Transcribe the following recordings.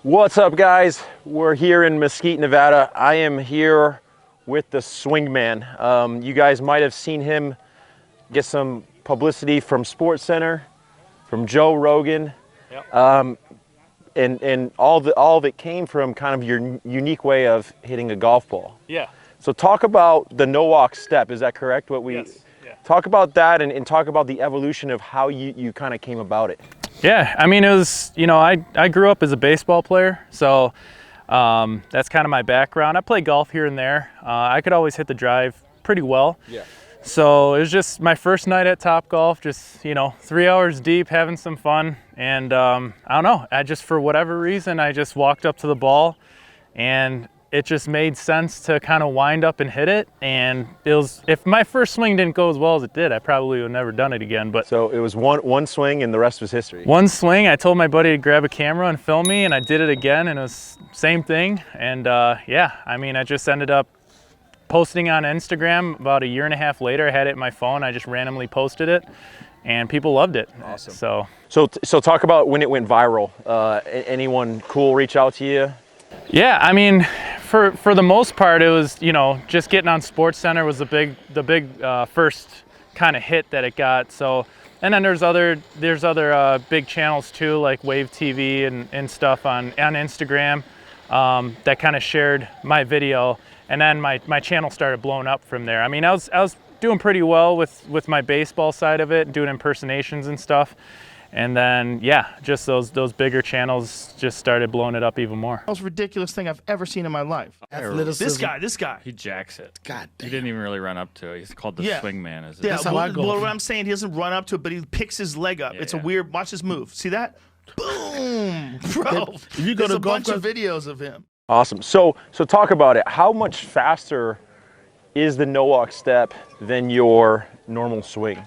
What's up, guys? We're here in Mesquite, Nevada. I am here with the Swingman. You guys might have seen him get some publicity from SportsCenter, from Joe Rogan. Yep. And all of it came from kind of your unique way of hitting a golf ball. Yeah. So talk about the no-walk step, is that correct? Yes. Yeah. Talk about that and talk about the evolution of how you kind of came about it. Yeah, I mean, it was, I grew up as a baseball player, so that's kind of my background. I play golf here and there. I could always hit the drive pretty well. Yeah. So it was just my first night at Topgolf, just, 3 hours deep, having some fun. And I don't know, for whatever reason, I just walked up to the ball and it just made sense to kind of wind up and hit it. And it was, if my first swing didn't go as well as it did, I probably would have never done it again. But so it was one swing and the rest was history. One swing, I told my buddy to grab a camera and film me, and I did it again, and it was same thing. And yeah, I mean, I just ended up posting on Instagram about a year and a half later. I had it in my phone. I just randomly posted it, and people loved it. Awesome. So talk about when it went viral. Anyone cool reach out to you? Yeah, I mean, for the most part, it was, just getting on SportsCenter was the big first kind of hit that it got. So, and then there's other big channels too, like Wave TV and stuff on Instagram that kind of shared my video, and then my channel started blowing up from there. I mean, I was doing pretty well with my baseball side of it, doing impersonations and stuff. And then, yeah, just those bigger channels just started blowing it up even more. Most ridiculous thing I've ever seen in my life. This guy. He jacks it. God damn. He didn't even really run up to it. He's called the swingman. Yeah, That's well, what I'm saying, he doesn't run up to it, but he picks his leg up. Yeah, it's a weird, watch his move. See that? Boom! Bro, if you go there's to a bunch of videos of him. Awesome. So talk about it. How much faster is the no-walk step than your normal swing?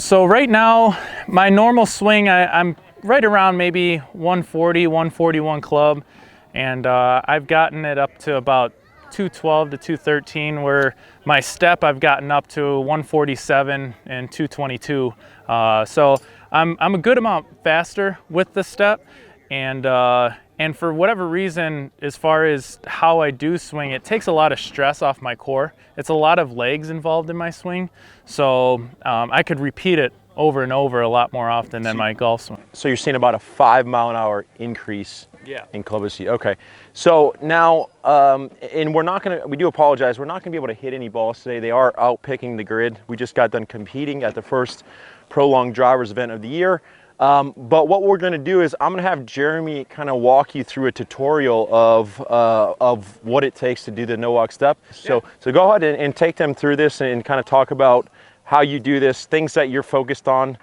So right now, my normal swing, I'm right around maybe 140, 141 club, and I've gotten it up to about 212 to 213, where my step I've gotten up to 147 and 222. So I'm a good amount faster with the step, and for whatever reason, as far as how I do swing, it takes a lot of stress off my core. It's a lot of legs involved in my swing, so I could repeat it over and over a lot more often than my golf swing. So you're seeing about a 5-mile-an-hour increase in club speed. Okay. So now, and we do apologize, we're not gonna be able to hit any balls today. They are out picking the grid. We just got done competing at the first Prolonged Drivers event of the year. But what we're going to do is I'm going to have Jeremy kind of walk you through a tutorial of what it takes to do the no-walk step. So go ahead and take them through this and kind of talk about how you do this, things that you're focused on,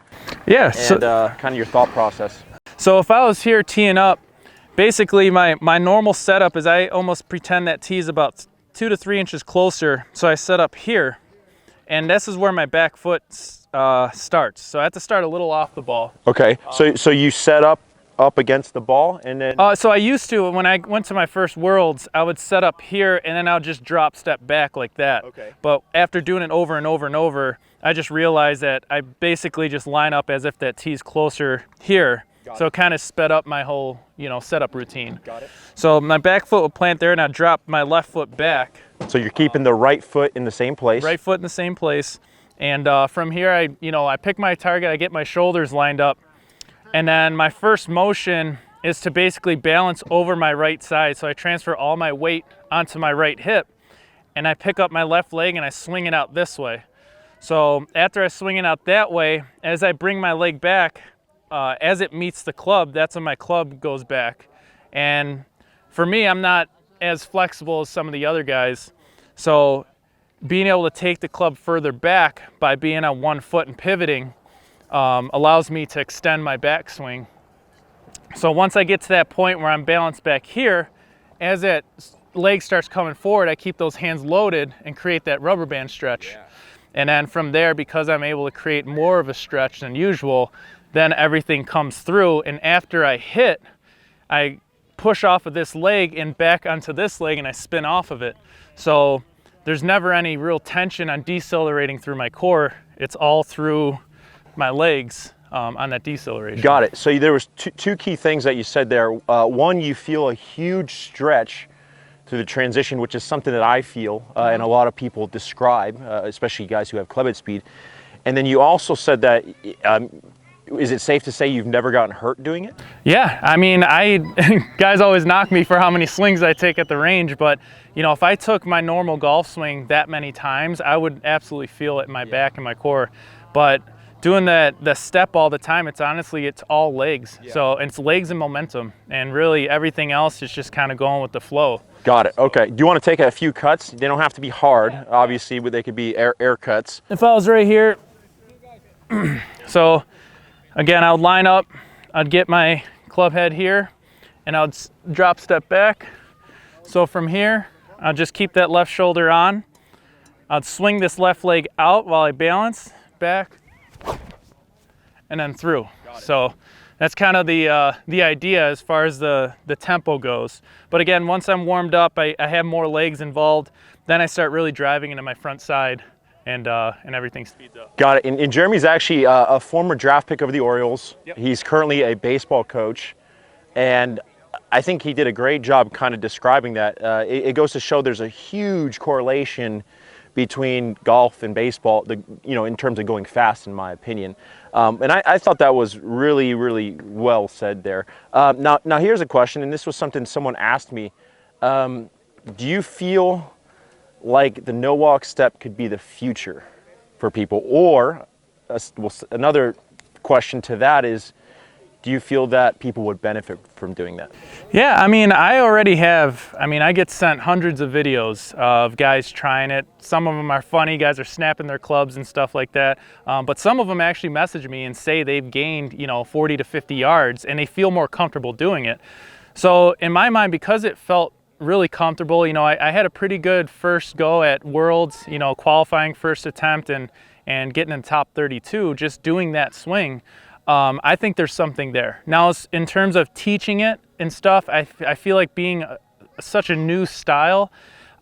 and kind of your thought process. So if I was here teeing up, basically my normal setup is I almost pretend that tee is about 2 to 3 inches closer. So I set up here, and this is where my back foot starts. So I have to start a little off the ball. Okay, so you set up against the ball, and then so I used to, when I went to my first Worlds, I would set up here and then I'll just drop step back like that. Okay. But after doing it over and over and over, I just realized that I basically just line up as if that tee's closer here. So it kind of sped up my whole setup routine. Got it. So my back foot would plant there, and I drop my left foot back. So you're keeping the right foot in the same place. Right foot in the same place. And from here, I pick my target, I get my shoulders lined up, and then my first motion is to basically balance over my right side. So I transfer all my weight onto my right hip, and I pick up my left leg and I swing it out this way. So after I swing it out that way, as I bring my leg back, as it meets the club, that's when my club goes back. And for me, I'm not as flexible as some of the other guys. So being able to take the club further back by being on one foot and pivoting allows me to extend my backswing. So once I get to that point where I'm balanced back here, as that leg starts coming forward, I keep those hands loaded and create that rubber band stretch. Yeah. And then from there, because I'm able to create more of a stretch than usual, then everything comes through. And after I hit, I push off of this leg and back onto this leg, and I spin off of it. So there's never any real tension on decelerating through my core. It's all through my legs. on that deceleration. Got it. So there was two key things that you said there. One, you feel a huge stretch through the transition, which is something that I feel and a lot of people describe, especially guys who have club head speed. And then you also said that, is it safe to say you've never gotten hurt doing it? Yeah, I mean, guys always knock me for how many swings I take at the range, but you know, if I took my normal golf swing that many times, I would absolutely feel it in my back and my core. But doing the step all the time, it's all legs. Yeah. So it's legs and momentum, and really everything else is just kind of going with the flow. Got it. Okay. Do you want to take a few cuts? They don't have to be hard, obviously, but they could be air cuts. If I was right here, so again, I would line up, I'd get my club head here, and I'd drop step back. So from here, I'll just keep that left shoulder on. I'd swing this left leg out while I balance, back, and then through. So that's kind of the idea as far as the tempo goes. But again, once I'm warmed up, I have more legs involved, then I start really driving into my front side, and everything speeds up. Got it. And Jeremy's actually a former draft pick of the Orioles. Yep. He's currently a baseball coach, and I think he did a great job kind of describing that. It goes to show there's a huge correlation between golf and baseball, in terms of going fast, in my opinion. And I thought that was really, really well said there. Now here's a question, and this was something someone asked me. Do you feel like the no-walk step could be the future for people? Or another question to that is, do you feel that people would benefit from doing that? Yeah, I mean, I get sent hundreds of videos of guys trying it. Some of them are funny, guys are snapping their clubs and stuff like that. But some of them actually message me and say they've gained, 40 to 50 yards and they feel more comfortable doing it. So in my mind, because it felt really comfortable, I had a pretty good first go at Worlds, qualifying first attempt and getting in top 32, just doing that swing. I think there's something there. Now, in terms of teaching it and stuff, I feel like being such a new style,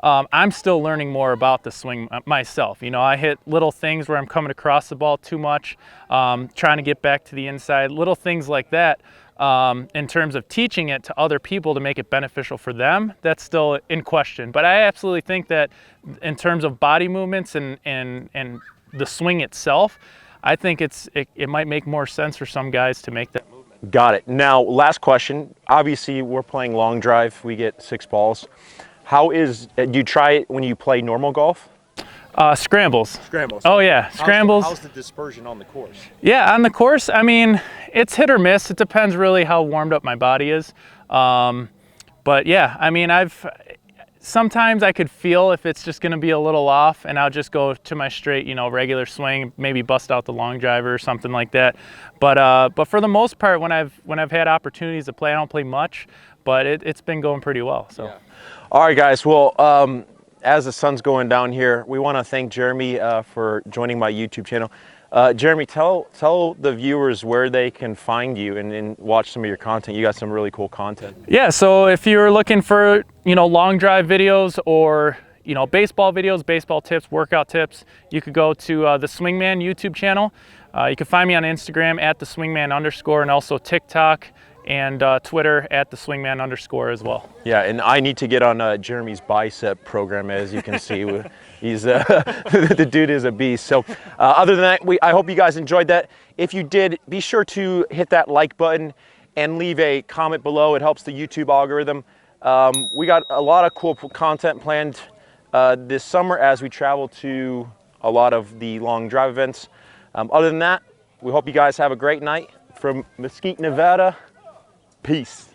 I'm still learning more about the swing myself. I hit little things where I'm coming across the ball too much, trying to get back to the inside, little things like that. In terms of teaching it to other people to make it beneficial for them, that's still in question. But I absolutely think that in terms of body movements and the swing itself, I think it might make more sense for some guys to make that movement. Got it. Now, last question. Obviously, we're playing long drive. We get 6 balls. Do you try it when you play normal golf? Scrambles. Scrambles. Oh yeah, scrambles. How's the dispersion on the course? Yeah, on the course, I mean, it's hit or miss. It depends really how warmed up my body is. But yeah, I mean, sometimes I could feel if it's just going to be a little off, and I'll just go to my straight, regular swing, maybe bust out the long driver or something like that. But for the most part, when I've had opportunities to play, I don't play much, but it's been going pretty well. So, yeah. All right, guys. Well, as the sun's going down here, we want to thank Jeremy for joining my YouTube channel. Jeremy, tell the viewers where they can find you and watch some of your content. You got some really cool content. Yeah, so if you're looking for, long drive videos or, baseball videos, baseball tips, workout tips, you could go to the Swingman YouTube channel. You can find me on Instagram at @theswingman_, and also TikTok and Twitter at @theswingman_ as well. Yeah, and I need to get on Jeremy's bicep program, as you can see. He's the dude is a beast. So other than that, I hope you guys enjoyed that. If you did, be sure to hit that like button and leave a comment below. It helps the YouTube algorithm. We got a lot of cool content planned this summer as we travel to a lot of the long drive events. Other than that, we hope you guys have a great night from Mesquite, Nevada. Peace.